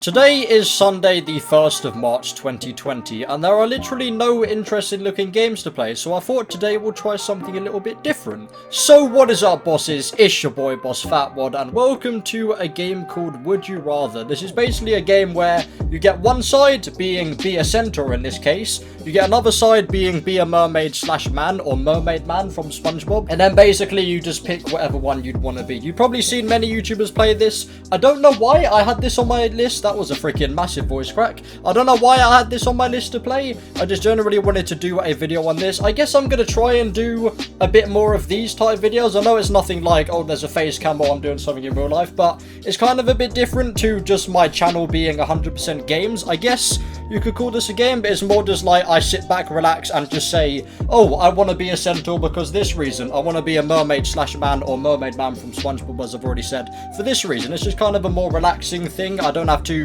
Today is Sunday the 1st of March 2020 and there are literally no interesting looking games to play, so I thought today we'll try something a little bit different. So what is up bosses, it's your boy Boss Fatwod and welcome to a game called Would You Rather. This is basically a game where you get one side being be a centaur in this case, you get another side being be a mermaid slash man or mermaid man from SpongeBob, and then basically you just pick whatever one you'd want to be. You've probably seen many YouTubers play this. I don't know why I had this on my list. That was a freaking massive voice crack. I don't know why I had this on my list to play. I just generally wanted to do a video on this. I guess I'm going to try and do a bit more of these type videos. I know it's nothing like, oh, there's a face cam while I'm doing something in real life, but it's kind of a bit different to just my channel being 100% games. I guess you could call this a game, but it's more just like I sit back, relax, and just say, oh, I want to be a centaur because this reason. I want to be a mermaid slash man or mermaid man from SpongeBob, as I've already said, for this reason. It's just kind of a more relaxing thing. I don't have to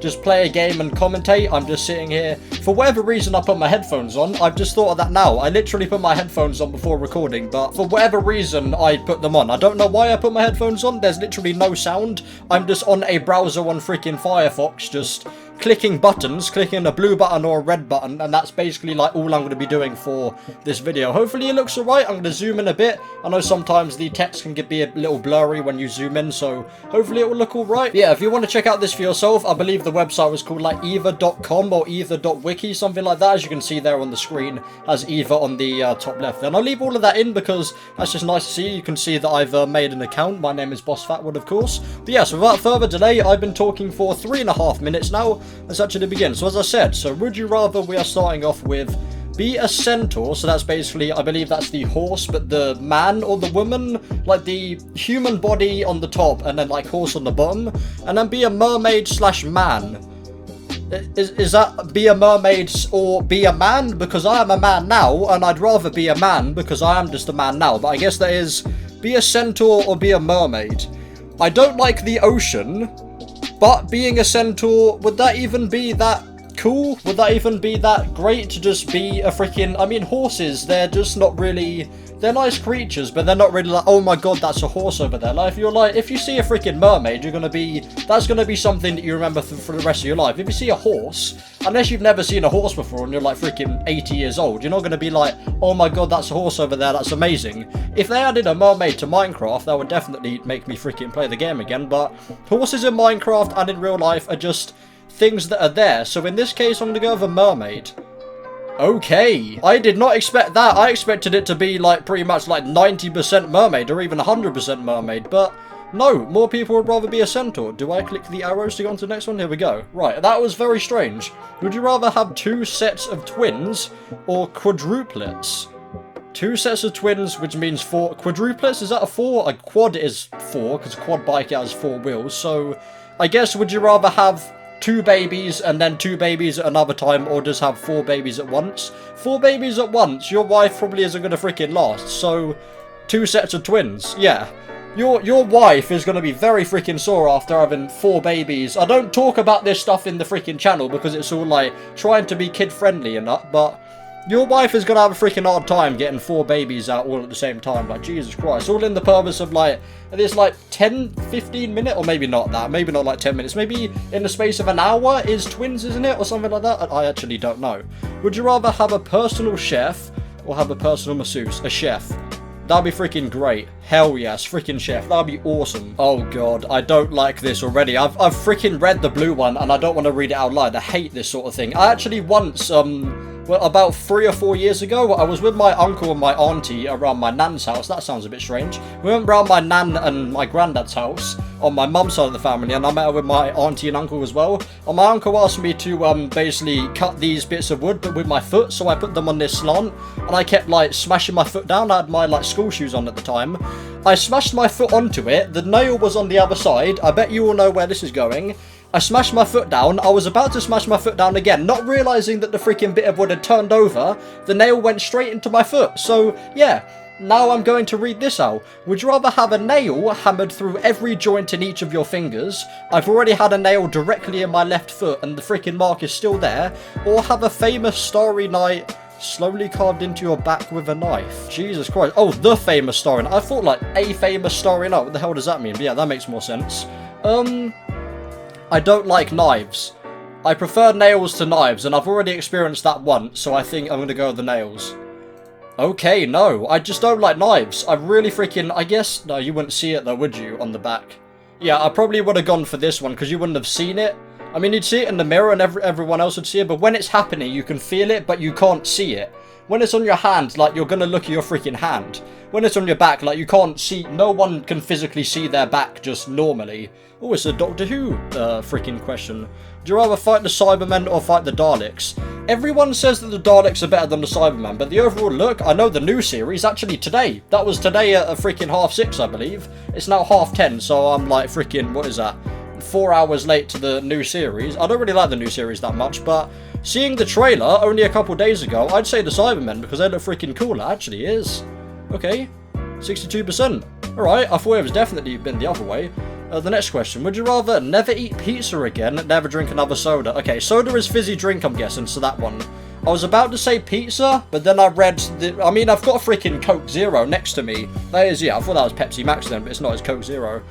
just play a game and commentate. I'm just sitting here. For whatever reason, I put my headphones on. I've just thought of that now. I literally put my headphones on before recording, but for whatever reason, I put them on. I don't know why I put my headphones on. There's literally no sound. I'm just on a browser on freaking Firefox, just clicking buttons, clicking a blue button or a red button, and that's basically like all I'm going to be doing for this video. Hopefully it looks alright. I'm going to zoom in a bit. I know sometimes the text can be a little blurry when you zoom in, so hopefully it will look alright. Yeah, if you want to check out this for yourself, I believe the website was called like either.com or either.wiki, something like that. As you can see there on the screen, has either on the top left. And I'll leave all of that in because that's just nice to see. You can see that I've made an account. My name is Boss Fatwood, of course. But yeah, so without further delay, I've been talking for 3.5 minutes now. Let's actually begin. So as I said, so would you rather, we are starting off with be a centaur, so that's basically, I believe that's the horse, but the man or the woman, like the human body on the top and then like horse on the bottom, and then be a mermaid slash man. Is that be a mermaid or be a man? Because I am a man now and I'd rather be a man because I am just a man now, but I guess that is be a centaur or be a mermaid. I don't like the ocean, but being a centaur, would that even be that cool? Would that even be that great to just be a freaking... I mean, horses, they're just not really... They're nice creatures, but they're not really like, oh my god, that's a horse over there. Like, if you see a freaking mermaid, you're gonna be... That's gonna be something that you remember for the rest of your life. If you see a horse, unless you've never seen a horse before and you're like freaking 80 years old, you're not gonna be like, oh my god, that's a horse over there, that's amazing. If they added a mermaid to Minecraft, that would definitely make me freaking play the game again, but horses in Minecraft and in real life are just things that are there. So in this case, I'm gonna go with a mermaid. Okay, I did not expect that. I expected it to be like pretty much like 90% mermaid or even 100% mermaid, but no, more people would rather be a centaur. Do I click the arrows to go on to the next one? Here we go. Right, that was very strange. Would you rather have 2 sets of twins or quadruplets? 2 sets of twins, which means 4 quadruplets. Is that a 4? A quad is 4 because a quad bike has 4 wheels. So I guess would you rather have 2 babies and then 2 babies at another time, or just have 4 babies at once? 4 babies at once, your wife probably isn't going to freaking last, so 2 sets of twins, yeah. Your wife is going to be very freaking sore after having 4 babies. I don't talk about this stuff in the freaking channel because it's all like trying to be kid friendly and that, but your wife is going to have a freaking hard time getting 4 babies out all at the same time. Like, Jesus Christ. All in the purpose of, like, this, like, 10, 15 minutes? Or maybe not that. Maybe not, like, 10 minutes. Maybe in the space of an hour is twins, isn't it? Or something like that? I actually don't know. Would you rather have a personal chef or have a personal masseuse? A chef. That'd be freaking great. Hell yes, freaking chef. That'd be awesome. Oh god, I don't like this already. I've freaking read the blue one and I don't want to read it out loud. I hate this sort of thing. I actually once, well, about 3 or 4 years ago, I was with my uncle and my auntie around my nan's house. That sounds a bit strange. We went round my nan and my granddad's house on my mum's side of the family, and I met her with my auntie and uncle as well. And my uncle asked me to basically cut these bits of wood, but with my foot, so I put them on this slant, and I kept like smashing my foot down. I had my like school shoes on at the time. I smashed my foot onto it. The nail was on the other side. I bet you all know where this is going. I smashed my foot down. I was about to smash my foot down again, not realising that the freaking bit of wood had turned over. The nail went straight into my foot. So, yeah, now I'm going to read this out. Would you rather have a nail hammered through every joint in each of your fingers? I've already had a nail directly in my left foot and the freaking mark is still there. Or have a famous starry night slowly carved into your back with a knife. Jesus Christ. Oh, the famous starry night. I thought like a famous starry night. What the hell does that mean? But yeah, that makes more sense. I don't like knives. I prefer nails to knives, and I've already experienced that once, so I think I'm going to go with the nails. Okay, no, I just don't like knives. I really freaking... I guess... No, you wouldn't see it though, would you, on the back? Yeah, I probably would have gone for this one, because you wouldn't have seen it. I mean, you'd see it in the mirror, and everyone else would see it, but when it's happening, you can feel it, but you can't see it. When it's on your hand, like, you're going to look at your freaking hand. When it's on your back, like, you can't see... No one can physically see their back just normally. Oh, it's a Doctor Who freaking question. Do you rather fight the Cybermen or fight the Daleks? Everyone says that the Daleks are better than the Cybermen, but the overall look, I know the new series, actually today. That was today at freaking 6:30, I believe. It's now 10:30, so I'm like freaking, what is that? 4 hours late to the new series. I don't really like the new series that much, but seeing the trailer only a couple days ago, I'd say the Cybermen because they look freaking cool. It actually is. Okay, 62%. Alright, I thought it was definitely been the other way. The next question, would you rather never eat pizza again, never drink another soda? Okay, soda is fizzy drink, I'm guessing, so that one. I was about to say pizza, but then I read, I mean, I've got a freaking Coke Zero next to me. That is, yeah, I thought that was Pepsi Max then, but it's not, it's Coke Zero.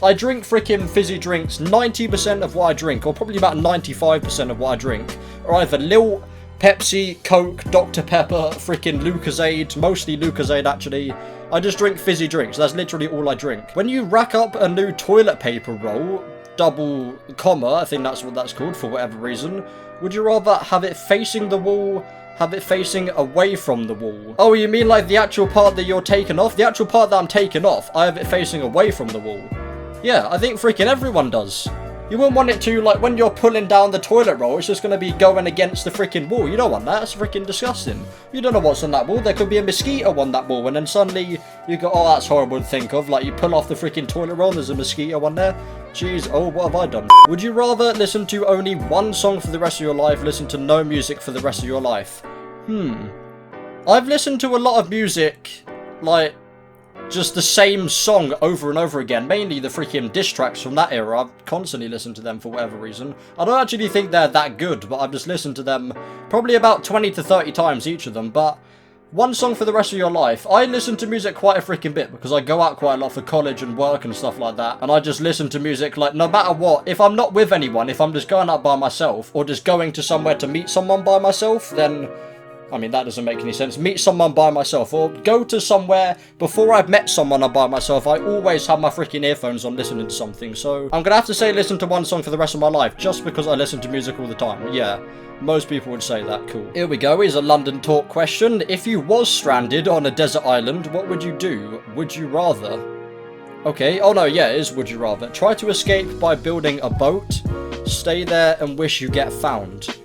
I drink freaking fizzy drinks, 90% of what I drink, or probably about 95% of what I drink, are either Lil, Pepsi, Coke, Dr. Pepper, freaking Lucozade, mostly Lucozade actually. I just drink fizzy drinks, that's literally all I drink. When you rack up a new toilet paper roll, double comma, I think that's what that's called for whatever reason, would you rather have it facing the wall, have it facing away from the wall? Oh, you mean like the actual part that you're taking off? The actual part that I'm taking off, I have it facing away from the wall. Yeah, I think freaking everyone does. You wouldn't want it to, like, when you're pulling down the toilet roll, it's just going to be going against the freaking wall. You don't want that. That's freaking disgusting. You don't know what's on that wall. There could be a mosquito on that wall, and then suddenly you go, oh, that's horrible to think of. Like, you pull off the freaking toilet roll and there's a mosquito on there. Jeez, oh, what have I done? Would you rather listen to only one song for the rest of your life, listen to no music for the rest of your life? I've listened to a lot of music, like, just the same song over and over again, mainly the freaking diss tracks from that era. I've constantly listened to them for whatever reason. I don't actually think they're that good, but I've just listened to them probably about 20 to 30 times each of them. But one song for the rest of your life. I listen to music quite a freaking bit because I go out quite a lot for college and work and stuff like that, and I just listen to music like no matter what. If I'm not with anyone, if I'm just going out by myself or just going to somewhere to meet someone by myself, then I mean, that doesn't make any sense. Meet someone by myself or go to somewhere before I've met someone by myself. I always have my freaking earphones on listening to something. So I'm going to have to say listen to one song for the rest of my life just because I listen to music all the time. Yeah, most people would say that. Cool. Here we go. Here's a London talk question. If you was stranded on a desert island, what would you do? Would you rather? Okay. Oh, no. Yeah, it is would you rather. Try to escape by building a boat. Stay there and wish you get found.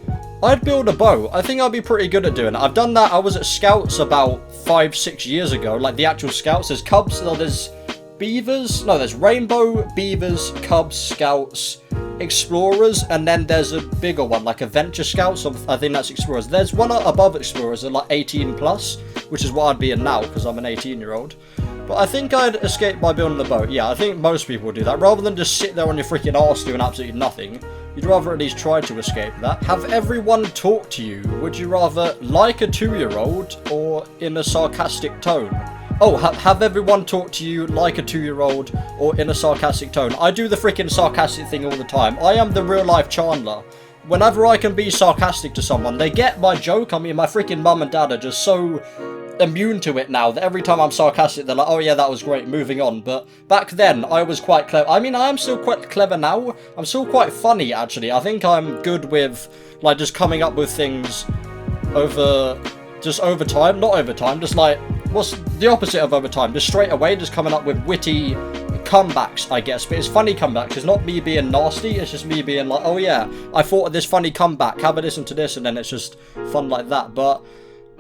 I'd build a boat. I think I'd be pretty good at doing it. I've done that. I was at Scouts about 5-6 years ago. Like the actual Scouts. There's Cubs. No, there's Beavers. No, there's Rainbow, Beavers, Cubs, Scouts, Explorers. And then there's a bigger one, like Adventure Scouts. I think that's Explorers. There's one above Explorers at like 18 plus, which is what I'd be in now because I'm an 18-year-old. But I think I'd escape by building the boat. Yeah, I think most people would do that. Rather than just sit there on your freaking arse doing absolutely nothing, you'd rather at least try to escape that. Have everyone talk to you. Would you rather like a 2-year-old or in a sarcastic tone? Oh, have everyone talk to you like a 2-year-old or in a sarcastic tone. I do the freaking sarcastic thing all the time. I am the real-life Chandler. Whenever I can be sarcastic to someone, they get my joke. I mean, my freaking mum and dad are just so immune to it now that every time I'm sarcastic they're like, oh yeah, that was great, moving on. But back then I was quite clever. I mean, I am still quite clever now. I'm still quite funny actually. I think I'm good with like just coming up with things over time, not over time, just like what's the opposite of over time, just straight away just coming up with witty comebacks, I guess. But it's funny comebacks. It's not me being nasty, it's just me being like, oh yeah, I thought of this funny comeback, have a listen to this, and then it's just fun like that. But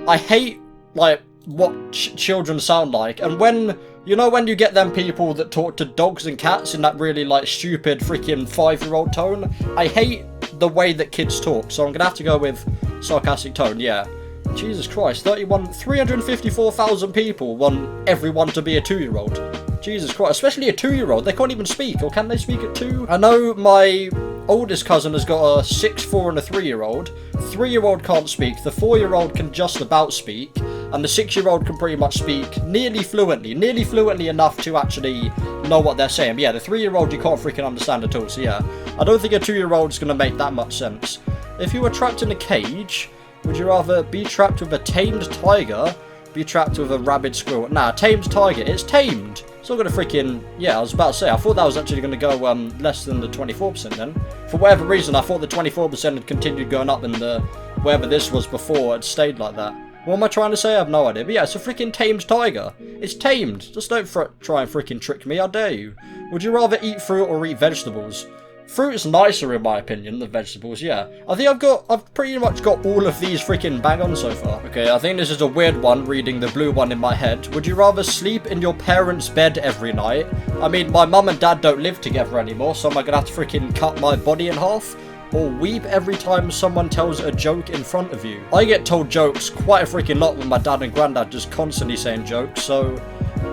I hate like what children sound like, and when you get them people that talk to dogs and cats in that really like stupid freaking 5-year-old tone, I hate the way that kids talk, so I'm gonna have to go with sarcastic tone. Yeah, Jesus Christ, 354,000 people want everyone to be a 2-year-old. Jesus Christ, especially a 2-year-old. They can't even speak, or can they speak at 2? I know my oldest cousin has got a 6, 4 and a 3-year-old. 3-year-old can't speak, the 4-year-old can just about speak, and the 6-year-old can pretty much speak nearly fluently enough to actually know what they're saying. But yeah, the 3-year-old you can't freaking understand at all. So yeah, I don't think a 2-year-old is going to make that much sense. If you were trapped in a cage, would you rather be trapped with a tamed tiger, be trapped with a rabid squirrel? Nah, tamed tiger. It's tamed. It's not going to freaking... Yeah, I was about to say, I thought that was actually going to go less than the 24% then. For whatever reason, I thought the 24% had continued going up and the... wherever this was before had stayed like that. What am I trying to say? I have no idea. But yeah, it's a freaking tamed tiger. It's tamed. Just don't try and freaking trick me, I dare you. Would you rather eat fruit or eat vegetables? Fruit is nicer in my opinion than vegetables, yeah. I think I've pretty much got all of these freaking bang on so far. Okay, I think this is a weird one, reading the blue one in my head. Would you rather sleep in your parents' bed every night? I mean, my mum and dad don't live together anymore, so am I gonna have to freaking cut my body in half? Or weep every time someone tells a joke in front of you? I get told jokes quite a freaking lot with my dad and granddad just constantly saying jokes, so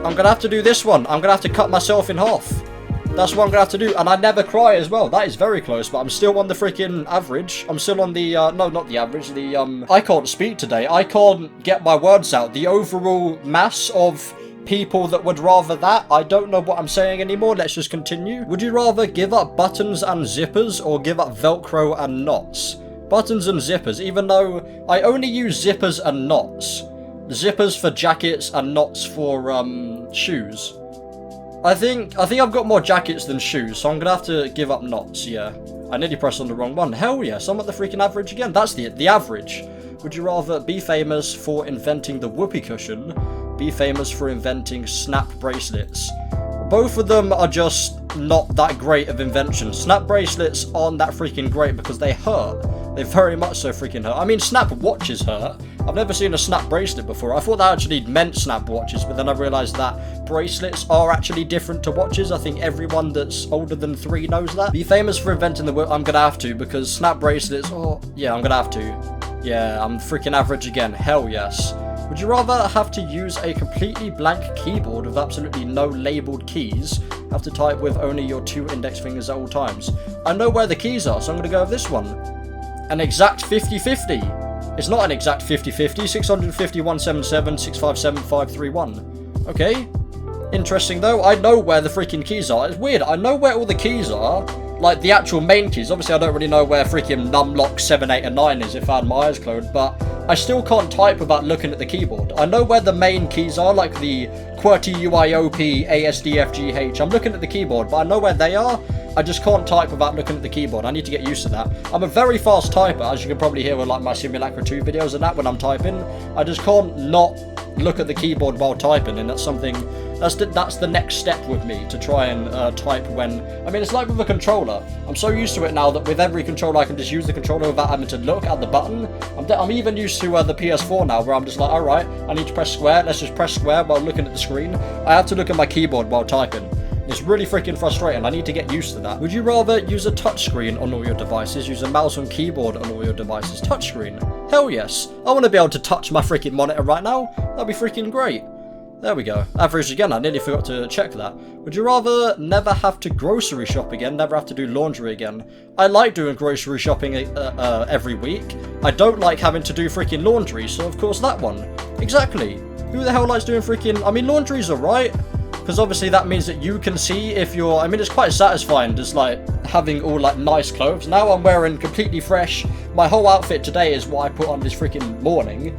I'm gonna have to do this one. I'm gonna have to cut myself in half. That's what I'm gonna have to do, and I never cry as well. That is very close, but I'm still on the freaking average. I'm still on the, no, not the average, I can't speak today. I can't get my words out. The overall mass of people that would rather that, I don't know what I'm saying anymore. Let's just continue. Would you rather give up buttons and zippers or give up Velcro and knots? Buttons and zippers, even though I only use zippers and knots. Zippers for jackets and knots for, shoes. I think I've got more jackets than shoes, so I'm gonna have to give up knots, yeah. I nearly pressed on the wrong one. Hell yes, I'm at the freaking average again. That's the average. Would you rather be famous for inventing the whoopee cushion, be famous for inventing snap bracelets? Both of them are just not that great of inventions. Snap bracelets aren't that freaking great because they hurt. They very much so freaking hurt. I mean, snap watches hurt. I've never seen a snap bracelet before. I thought that actually meant snap watches, but then I realised that bracelets are actually different to watches. I think everyone that's older than 3 knows that. Be famous for inventing the word. I'm gonna have to, because snap bracelets, oh, yeah, I'm gonna have to. Yeah, I'm freaking average again. Hell yes. Would you rather have to use a completely blank keyboard with absolutely no labelled keys, have to type with only your 2 index fingers at all times? I know where the keys are, so I'm going to go with this one. An exact 50-50. It's not an exact 50-50. 650, 177, 657, 531. Okay. Interesting though. I know where the freaking keys are. It's weird. I know where all the keys are. Like the actual main keys. Obviously I don't really know where freaking numlock 7, 8 and 9 is if I had my eyes closed, but I still can't type without looking at the keyboard. I know where the main keys are, like the QWERTY, UIOP, ASDFGH. I'm looking at the keyboard, but I know where they are. I just can't type without looking at the keyboard. I need to get used to that. I'm a very fast typer, as you can probably hear with like my Simulacra 2 videos and that when I'm typing. I just can't not look at the keyboard while typing, and that's something, that's the next step with me, to try and type when, I mean, it's like with a controller. I'm so used to it now that with every controller I can just use the controller without having to look at the button. I'm even used to the PS4 now, where I'm just like, alright, I need to press square, let's just press square while looking at the screen. I have to look at my keyboard while typing. It's really freaking frustrating. I need to get used to that. Would you rather use a touchscreen on all your devices, use a mouse and keyboard on all your devices? Touchscreen? Hell yes. I want to be able to touch my freaking monitor right now. That'd be freaking great. There we go. Average again. I nearly forgot to check that. Would you rather never have to grocery shop again, never have to do laundry again? I like doing grocery shopping every week. I don't like having to do freaking laundry, so of course that one. Exactly. Who the hell likes doing freaking... I mean, laundry's alright. Because obviously that means that you can see if you're... I mean, it's quite satisfying just like having all like nice clothes. Now I'm wearing completely fresh. My whole outfit today is what I put on this freaking morning.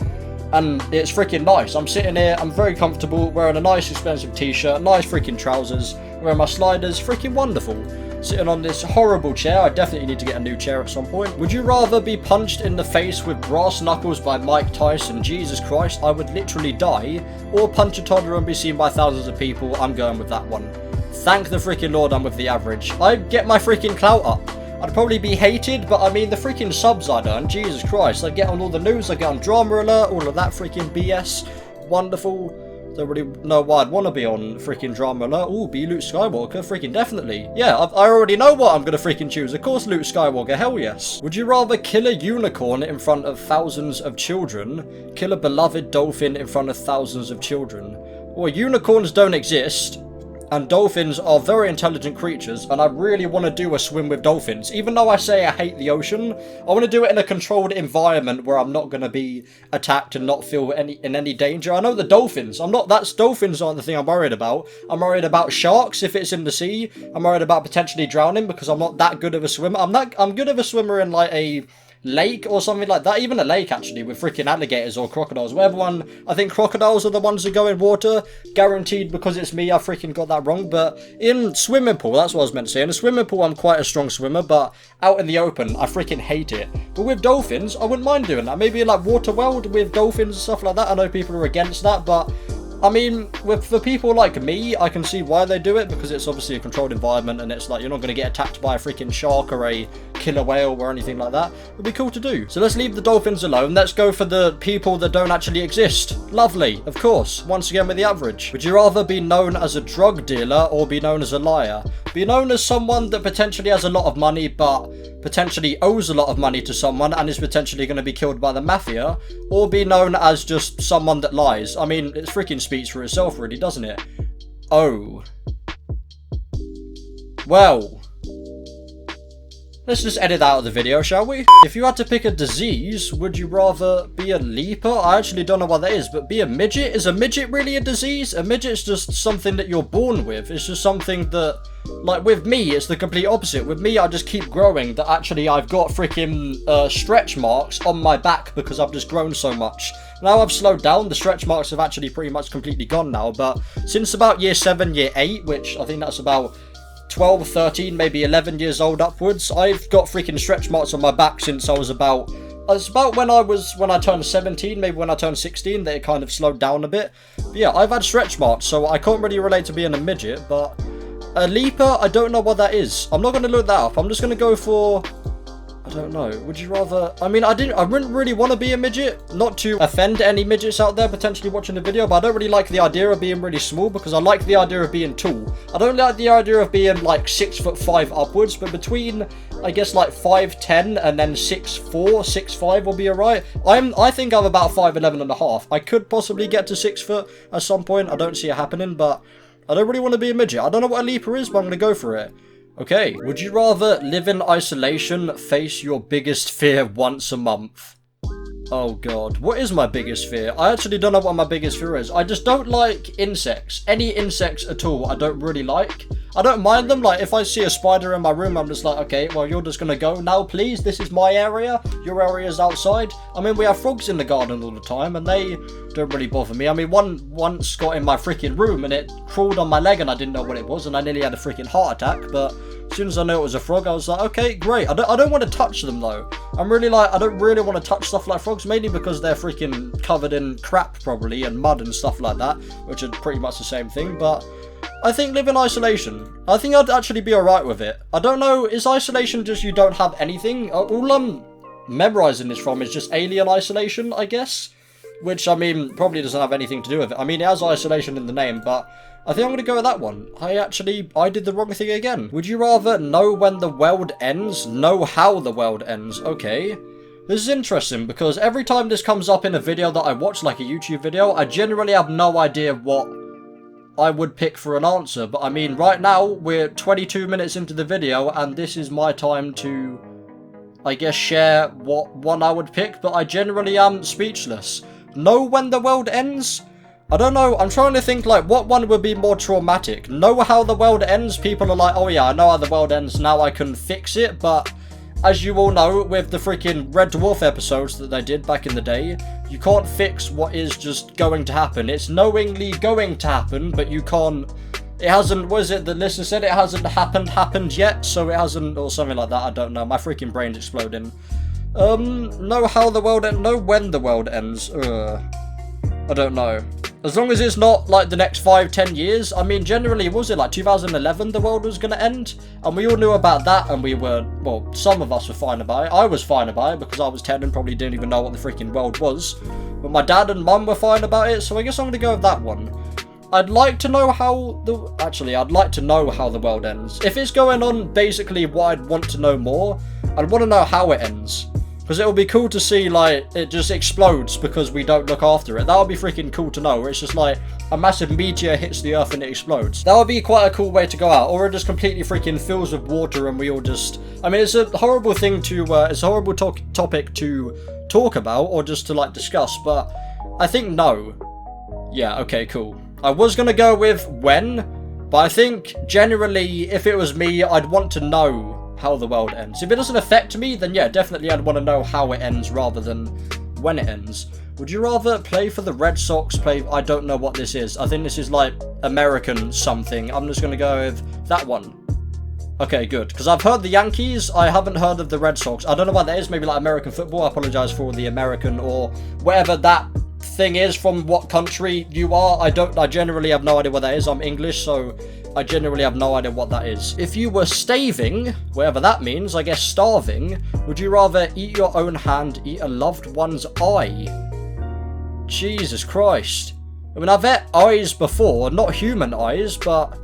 And it's freaking nice. I'm sitting here, I'm very comfortable, wearing a nice expensive t-shirt, nice freaking trousers, wearing my sliders, freaking wonderful. Sitting on this horrible chair. I definitely need to get a new chair at some point. Would you rather be punched in the face with brass knuckles by Mike Tyson? Jesus Christ, I would literally die. Or punch a toddler and be seen by thousands of people? I'm going with that one. Thank the freaking Lord I'm with the average. I'd get my freaking clout up. I'd probably be hated, but I mean, the freaking subs I'd earn, Jesus Christ. I'd get on all the news, I'd get on Drama Alert, all of that freaking BS. Wonderful. Don't really know why I'd want to be on freaking Drama Alert. Ooh, be Luke Skywalker, freaking definitely. Yeah, I already know what I'm going to freaking choose. Of course, Luke Skywalker, hell yes. Would you rather kill a unicorn in front of thousands of children, kill a beloved dolphin in front of thousands of children? Well, unicorns don't exist. And dolphins are very intelligent creatures, and I really want to do a swim with dolphins. Even though I say I hate the ocean, I want to do it in a controlled environment where I'm not going to be attacked and not feel in any danger. I know the dolphins, dolphins aren't the thing I'm worried about. I'm worried about sharks if it's in the sea. I'm worried about potentially drowning because I'm not that good of a swimmer. I'm good of a swimmer in like a lake or something like that, even a lake actually, with freaking alligators or crocodiles, whatever one. I think crocodiles are the ones that go in water, guaranteed, because it's me. I freaking got that wrong. But in swimming pool, that's what I was meant to say. In a swimming pool, I'm quite a strong swimmer, but out in the open, I freaking hate it. But with dolphins, I wouldn't mind doing that. Maybe like water world with dolphins and stuff like that. I know people are against that, but I mean, for people like me, I can see why they do it, because it's obviously a controlled environment, and it's like you're not going to get attacked by a freaking shark or a killer whale or anything like that. It'd be cool to do. So let's leave the dolphins alone. Let's go for the people that don't actually exist. Lovely, of course. Once again with the average. Would you rather be known as a drug dealer or be known as a liar? Be known as someone that potentially has a lot of money, but potentially owes a lot of money to someone and is potentially going to be killed by the mafia, or be known as just someone that lies. I mean, it freaking speaks for itself really, doesn't it? Oh. Well. Let's just edit out of the video, shall we? If you had to pick a disease, would you rather be a leaper? I actually don't know what that is, but be a midget? Is a midget really a disease? A midget's just something that you're born with. It's just something that, like with me, it's the complete opposite. With me, I just keep growing, that actually I've got freaking stretch marks on my back because I've just grown so much. Now I've slowed down, the stretch marks have actually pretty much completely gone now, but since about year 7, year 8, which I think that's about 12, 13, maybe 11 years old upwards, I've got freaking stretch marks on my back since I was about... It's about when I turned 17, maybe when I turned 16, that it kind of slowed down a bit. But yeah, I've had stretch marks, so I can't really relate to being a midget, but a leaper, I don't know what that is. I'm not going to look that up. I'm just going to go for... I don't know. Would you rather... I mean, I wouldn't really want to be a midget. Not to offend any midgets out there potentially watching the video, but I don't really like the idea of being really small, because I like the idea of being tall. I don't like the idea of being like 6'5" upwards, but between, I guess, like 5'10" and then 6'4", 6'5" will be alright. I think I'm about 5'11 and a half. I could possibly get to 6 foot at some point. I don't see it happening, but I don't really want to be a midget. I don't know what a leaper is, but I'm going to go for it. Okay, would you rather live in isolation, face your biggest fear once a month? Oh god, what is my biggest fear? I actually don't know what my biggest fear is. I just don't like insects. Any insects at all, I don't really like. I don't mind them, like if I see a spider in my room, I'm just like, okay, well you're just gonna go now please, this is my area, your area is outside. I mean, we have frogs in the garden all the time and they don't really bother me. I mean, one once got in my freaking room and it crawled on my leg and I didn't know what it was and I nearly had a freaking heart attack, but as soon as I knew it was a frog, I was like, okay, great. I don't want to touch them though. I'm really like, I don't really want to touch stuff like frogs, mainly because they're freaking covered in crap probably and mud and stuff like that, which are pretty much the same thing, but I think live in isolation. I think I'd actually be alright with it. I don't know, is isolation just you don't have anything? All I'm memorizing this from is just alien isolation, I guess, which I mean probably doesn't have anything to do with it. I mean, it has isolation in the name, but I think I'm going to go with that one. I did the wrong thing again. Would you rather know when the world ends, know how the world ends? Okay. This is interesting because every time this comes up in a video that I watch, like a YouTube video, I generally have no idea what I would pick for an answer. But I mean, right now, we're 22 minutes into the video and this is my time to, I guess, share what one I would pick. But I generally am speechless. Know when the world ends? I don't know, I'm trying to think like what one would be more traumatic. Know how the world ends, people are like, oh yeah, I know how the world ends, now I can fix it, but as you all know, with the freaking Red Dwarf episodes that they did back in the day, you can't fix what is just going to happen. It's knowingly going to happen, but you can't, it hasn't, what is it, the listener said it hasn't happened yet, so it hasn't, or something like that, I don't know, my freaking brain's exploding. Know how the world ends, know when the world ends, I don't know. As long as it's not like the next 5-10 years. I mean, generally, was it like 2011 the world was going to end? And we all knew about that and we were, well, some of us were fine about it. I was fine about it because I was 10 and probably didn't even know what the freaking world was. But my dad and mum were fine about it, so I guess I'm going to go with that one. I'd like to know how the... Actually, I'd like to know how the world ends. If it's going on basically what I'd want to know more, I'd want to know how it ends. Because it would be cool to see, like, it just explodes because we don't look after it. That would be freaking cool to know, where it's just like a massive meteor hits the earth and it explodes. That would be quite a cool way to go out. Or it just completely freaking fills with water and we all just... I mean, it's a horrible thing to... it's a horrible topic to talk about or just to, like, discuss. But I think no. Yeah, okay, cool. I was going to go with when, but I think generally if it was me, I'd want to know how the world ends. If it doesn't affect me, then yeah, definitely I'd want to know how it ends rather than when it ends. Would you rather play for the Red Sox, I don't know what this is. I think this is like American something. I'm just going to go with that one. Okay, good. Because I've heard the Yankees, I haven't heard of the Red Sox. I don't know what that is, maybe like American football. I apologise for the American or whatever that thing is from what country you are. I generally have no idea what that is. I'm English, so I generally have no idea what that is. If you were staving, whatever that means, I guess starving, would you rather eat your own hand, eat a loved one's eye? Jesus Christ. I mean, I've ate eyes before, not human eyes, but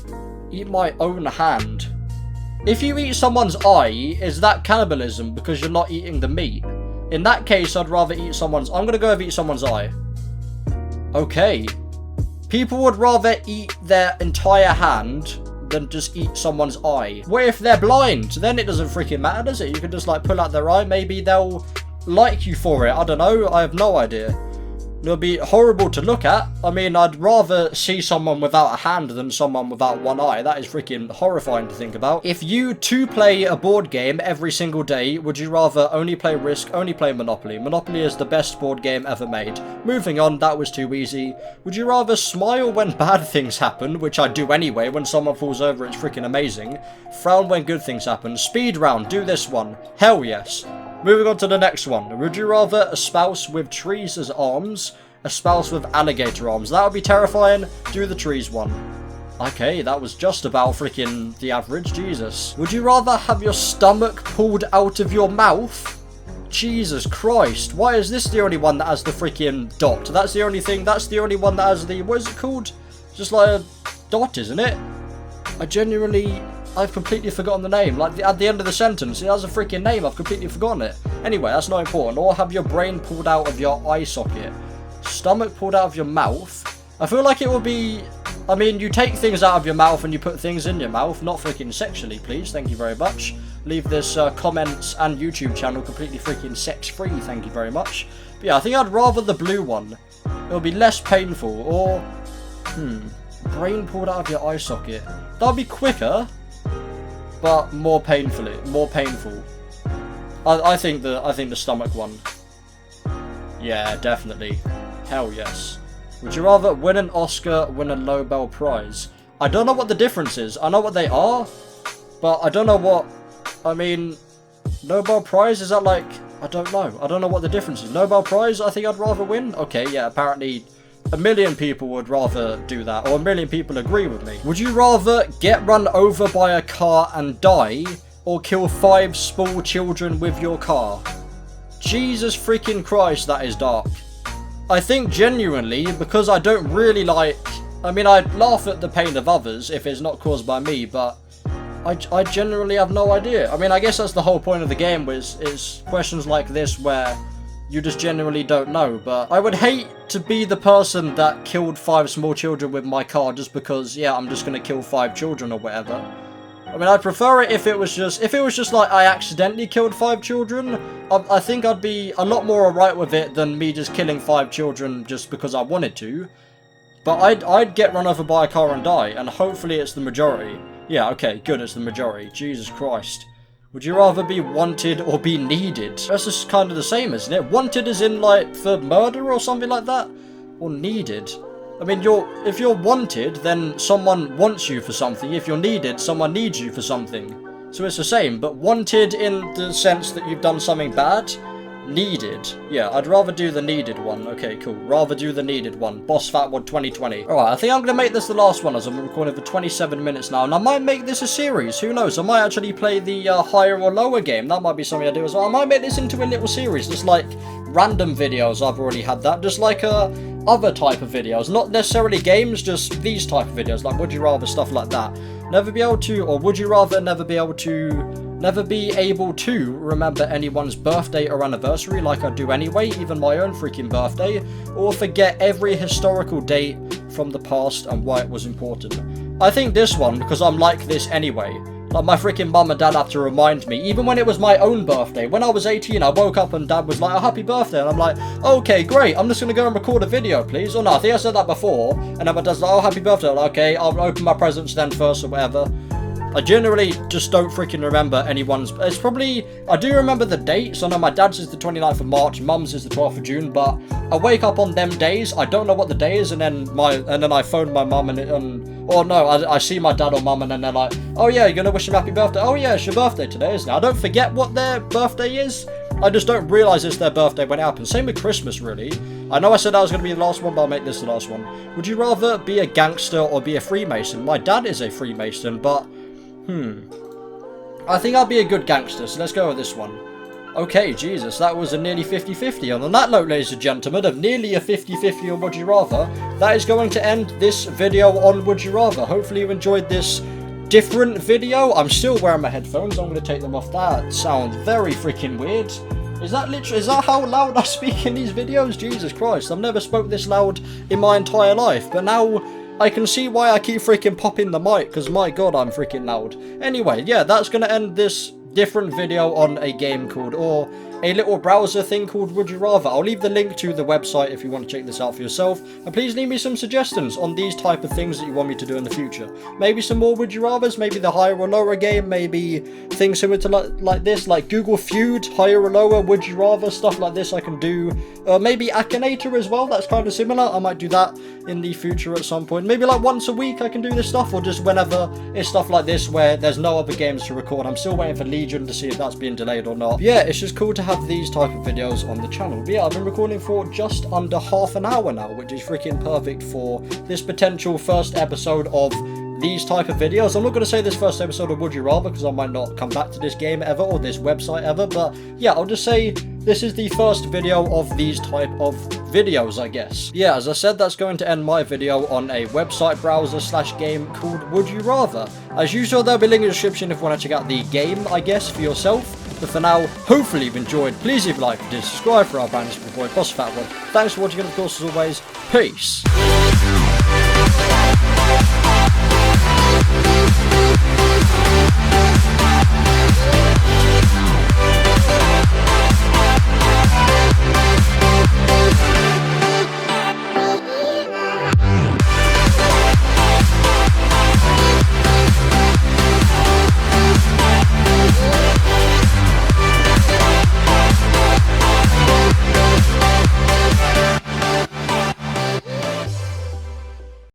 eat my own hand. If you eat someone's eye, is that cannibalism because you're not eating the meat? In that case, I'd rather eat someone's... I'm going to go with eat someone's eye. Okay. People would rather eat their entire hand than just eat someone's eye. What if they're blind? Then it doesn't freaking matter, does it? You can just like pull out their eye. Maybe they'll like you for it. I don't know. I have no idea. It'll be horrible to look at. I mean, I'd rather see someone without a hand than someone without one eye. That is freaking horrifying to think about. If you two play a board game every single day, would you rather only play Risk, only play Monopoly? Monopoly is the best board game ever made. Moving on, that was too easy. Would you rather smile when bad things happen, which I do anyway, when someone falls over, it's freaking amazing. Frown when good things happen. Speed round, do this one. Hell yes. Moving on to the next one. Would you rather a spouse with trees as arms, a spouse with alligator arms? That would be terrifying. Do the trees one. Okay, that was just about freaking the average. Jesus. Would you rather have your stomach pulled out of your mouth? Jesus Christ. Why is this the only one that has the freaking dot? That's the only thing. That's the only one that has the... What is it called? Just like a dot, isn't it? I've completely forgotten the name. Like, at the end of the sentence, it has a freaking name. I've completely forgotten it. Anyway, that's not important. Or have your brain pulled out of your eye socket. Stomach pulled out of your mouth. I feel like it would be... I mean, you take things out of your mouth and you put things in your mouth. Not freaking sexually, please. Thank you very much. Leave this comments and YouTube channel completely freaking sex-free. Thank you very much. But yeah, I think I'd rather the blue one. It'll be less painful. Or... brain pulled out of your eye socket. That'll be quicker, but more painful. I think the stomach one. Yeah, definitely. Hell yes. Would you rather win an Oscar, win a Nobel Prize? I don't know what the difference is. I know what they are, but I don't know what... I mean, Nobel Prize, is that like... I don't know. I don't know what the difference is. Nobel Prize, I think I'd rather win. Okay, yeah, apparently 1 million people would rather do that, or 1 million people agree with me. Would you rather get run over by a car and die, or kill 5 small children with your car? Jesus freaking Christ, that is dark. I think genuinely, because I don't really like... I mean, I'd laugh at the pain of others if it's not caused by me, but I generally have no idea. I mean, I guess that's the whole point of the game, is questions like this where you just genuinely don't know. But I would hate to be the person that killed 5 small children with my car just because, yeah, I'm just going to kill 5 children or whatever. I mean, I'd prefer it if it was just like I accidentally killed 5 children. I think I'd be a lot more alright with it than me just killing 5 children just because I wanted to. But I'd get run over by a car and die, and hopefully it's the majority. Yeah, okay, good, it's the majority. Jesus Christ. Would you rather be wanted or be needed? That's just kind of the same, isn't it? Wanted is in, like, for murder or something like that? Or needed? I mean, if you're wanted, then someone wants you for something. If you're needed, someone needs you for something. So it's the same, but wanted in the sense that you've done something bad. Needed. Yeah, I'd rather do the needed one. Okay, cool. Rather do the needed one. Boss Fatwod 2020. Alright, I think I'm going to make this the last one as I'm recording for 27 minutes now. And I might make this a series. Who knows? I might actually play the higher or lower game. That might be something I do as well. I might make this into a little series. Just like random videos. I've already had that. Just like other type of videos. Not necessarily games, just these type of videos. Like would you rather, stuff like that. Never be able to, or would you rather never be able to never be able to remember anyone's birthday or anniversary like I do anyway, even my own freaking birthday, or forget every historical date from the past and why it was important. I think this one, because I'm like this anyway. Like, my freaking mum and dad have to remind me, even when it was my own birthday. When I was 18, I woke up and dad was like, oh, happy birthday. And I'm like, okay, great. I'm just going to go and record a video, please. Or no, I think I said that before. And then my dad's like, oh, happy birthday. I'm like, okay, I'll open my presents then first or whatever. I generally just don't freaking remember anyone's. It's probably, I do remember the dates. I know my dad's is the 29th of March, mum's is the 12th of June, but I wake up on them days, I don't know what the day is, and then I phone my mum or no, I see my dad or mum, and then they're like, oh yeah, you're gonna wish him happy birthday. Oh yeah, it's your birthday today, isn't it? I don't forget what their birthday is. I just don't realise it's their birthday when it happens. Same with Christmas, really. I know I said that was going to be the last one, but I'll make this the last one. Would you rather be a gangster or be a Freemason? My dad is a Freemason, but I think I'll be a good gangster, so let's go with this one. Okay, Jesus, that was a nearly 50-50. And on that note, ladies and gentlemen, of nearly a 50-50 on Would You Rather, that is going to end this video on Would You Rather. Hopefully you enjoyed this different video. I'm still wearing my headphones. I'm going to take them off. That sounds very freaking weird. Is that how loud I speak in these videos? Jesus Christ, I've never spoke this loud in my entire life, but now I can see why I keep freaking popping the mic, because my god, I'm freaking loud. Anyway, yeah, that's going to end this different video on a game called, or a little browser thing called Would You Rather. I'll leave the link to the website if you want to check this out for yourself, and please leave me some suggestions on these type of things that you want me to do in the future. Maybe some more Would You Rathers, maybe the higher or lower game, maybe things similar to like this, like Google Feud, higher or lower, Would You Rather, stuff like this I can do. Maybe Akinator as well, that's kind of similar. I might do that in the future at some point. Maybe like once a week I can do this stuff, or just whenever it's stuff like this where there's no other games to record. I'm still waiting for Legion to see if that's being delayed or not. But yeah, it's just cool to have these type of videos on the channel. But yeah, I've been recording for just under half an hour now, which is freaking perfect for this potential first episode of these type of videos. I'm not going to say this first episode of Would You Rather, because I might not come back to this game ever, or this website ever, but yeah, I'll just say this is the first video of these type of videos, I guess. Yeah, as I said, that's going to end my video on a website browser / game called Would You Rather. As usual, there'll be a link in the description if you want to check out the game, I guess, for yourself. But for now, hopefully you've enjoyed. Please leave a like, subscribe for our brand new boy, Boss Fatwod. Thanks for watching, and of course, as always, peace.